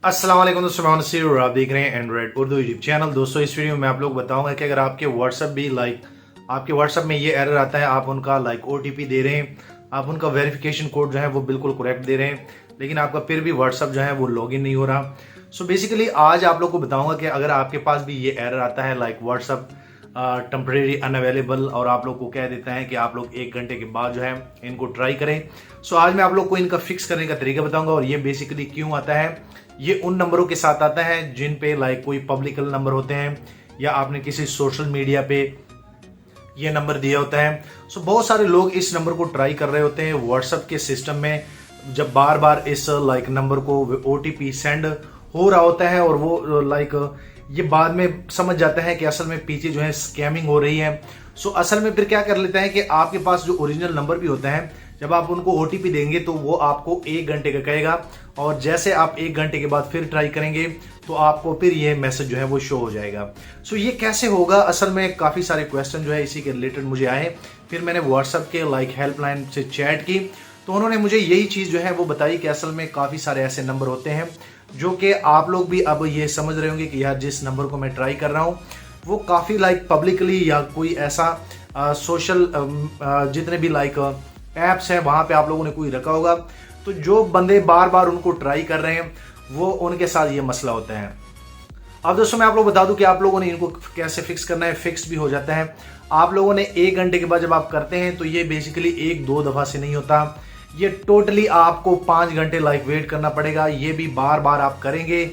अस्सलाम वालेकुम दोस्तों, मैं नसीर और आप देख रहे हैं एंड्रॉइड उर्दू यूट्यूब चैनल। दोस्तों इस वीडियो में आप लोग बताऊंगा कि अगर आपके व्हाट्सएप भी आपके व्हाट्सएप में ये एरर आता है, आप उनका ओटीपी दे रहे हैं, आप उनका वेरिफिकेशन कोड जो है वो बिल्कुल करेक्ट दे रहे हैं, लेकिन आपका फिर भी व्हाट्सएप जो है वो लॉगिन नहीं हो रहा। सो बेसिकली आज आप लोग को बताऊंगा कि अगर आपके पास भी ये एरर आता है व्हाट्सएप टेम्परेरी अनअवेलेबल और आप लोग को कह देता है कि आप लोग 1 घंटे के बाद जो है इनको ट्राई करें। सो आज मैं आप लोग को इनका फिक्स करने का तरीका बताऊंगा और ये बेसिकली क्यों आता है। ये उन नंबरों के साथ आता है जिन पे कोई पब्लिक नंबर होते हैं या आपने किसी सोशल मीडिया पे ये नंबर दिया होता है। सो बहुत सारे लोग इस नंबर को ट्राई कर रहे होते हैं व्हाट्सएप के सिस्टम में, जब बार बार इस नंबर को ओटीपी सेंड हो रहा होता है और वो ये बाद में समझ जाता है कि असल में पीछे जो है स्कैमिंग हो रही है। सो असल में फिर क्या कर लेता है कि आपके पास जो ओरिजिनल नंबर भी होता है, जब आप उनको ओटीपी देंगे तो वो आपको 1 घंटे का कहेगा और जैसे आप 1 घंटे के बाद फिर ट्राई करेंगे तो आपको फिर ये मैसेज जो है वो शो हो जाएगा। सो ये कैसे होगा, असल में काफ़ी सारे क्वेश्चन जो है इसी के रिलेटेड मुझे आए। फिर मैंने व्हाट्सएप के हेल्पलाइन से चैट की तो उन्होंने मुझे यही चीज़ जो है वो बताई कि असल में काफ़ी सारे ऐसे नंबर होते हैं जो कि आप लोग भी अब ये समझ रहे होंगे कि यार जिस नंबर को मैं ट्राई कर रहा हूँ वो काफ़ी पब्लिकली या कोई ऐसा सोशल जितने भी ऐप्स हैं वहाँ पे आप लोगों ने कोई रखा होगा, तो जो बंदे बार बार उनको ट्राई कर रहे हैं वो उनके साथ ये मसला होता है। अब दोस्तों मैं आप लोग बता दूं कि आप लोगों ने इनको कैसे फिक्स करना है। फिक्स भी हो जाता है आप लोगों ने 1 घंटे के बाद जब आप करते हैं तो ये बेसिकली 1-2 दफ़ा से नहीं होता, ये टोटली आपको 5 घंटे वेट करना पड़ेगा। ये भी बार बार आप करेंगे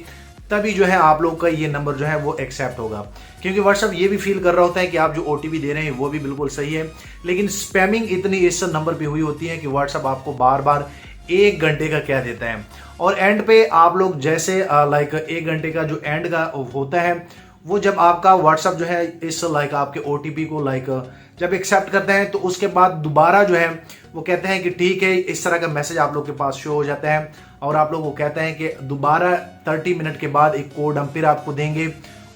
तभी जो है आप लोग का ये नंबर जो है वो एक्सेप्ट होगा, क्योंकि व्हाट्सएप ये भी फील कर रहा होता है कि आप जो ओटीपी दे रहे हैं वो भी बिल्कुल सही है, लेकिन स्पैमिंग इतनी इस नंबर पे हुई होती है कि व्हाट्सएप आपको बार बार 1 घंटे का कह देता है और एंड पे आप लोग जैसे 1 घंटे का जो एंड का होता है वो जब आपका व्हाट्सएप जो है इस आपके ओटीपी को जब एक्सेप्ट करते हैं तो उसके बाद दोबारा जो है वो कहते हैं कि ठीक है, इस तरह का मैसेज आप लोग के पास शो हो जाता है और आप लोग को कहते हैं कि दोबारा 30 मिनट के बाद एक कोड हम फिर आपको देंगे,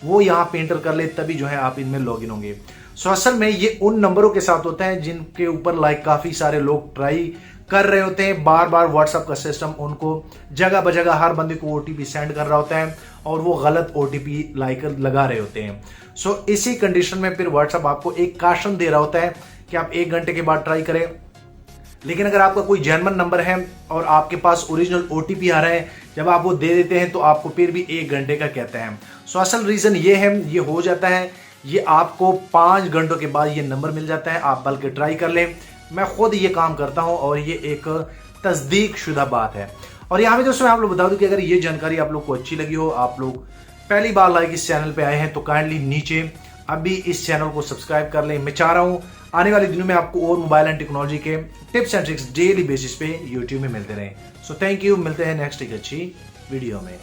वो यहाँ पे एंटर कर ले तभी जो है आप इनमें लॉगिन होंगे। सो असल में ये उन नंबरों के साथ होता है जिनके ऊपर काफ़ी सारे लोग ट्राई कर रहे होते हैं, बार बार व्हाट्सएप का सिस्टम उनको जगह बजगह हर बंदे को ओटीपी सेंड कर रहा होता है और वो गलत ओटीपी लगा रहे होते हैं। सो इसी कंडीशन में फिर व्हाट्सएप आपको एक काशन दे रहा होता है कि आप 1 घंटे के बाद ट्राई करें, लेकिन अगर आपका कोई जेन्युइन नंबर है और आपके पास ओरिजिनल ओटीपी आ रहा है, जब आप वो दे देते हैं तो आपको फिर भी 1 घंटे का कहते हैं। सो असल रीज़न ये है, ये हो जाता है, ये आपको 5 घंटों के बाद ये नंबर मिल जाता है। आप बल्कि ट्राई कर लें, मैं खुद ये काम करता हूं और ये एक तस्दीक शुदा बात है। और यहाँ पे दोस्तों मैं आप लोग बता दूं कि अगर ये जानकारी आप लोग को अच्छी लगी हो, आप लोग पहली बार इस चैनल पे आए हैं तो काइंडली नीचे अभी इस चैनल को सब्सक्राइब कर लें। मैं चाह रहा हूँ आने वाले दिनों में आपको और मोबाइल एंड टेक्नोलॉजी के tips and tricks daily basis पे यूट्यूब में मिलते रहें। सो थैंक यू, मिलते हैं नेक्स्ट एक अच्छी वीडियो में।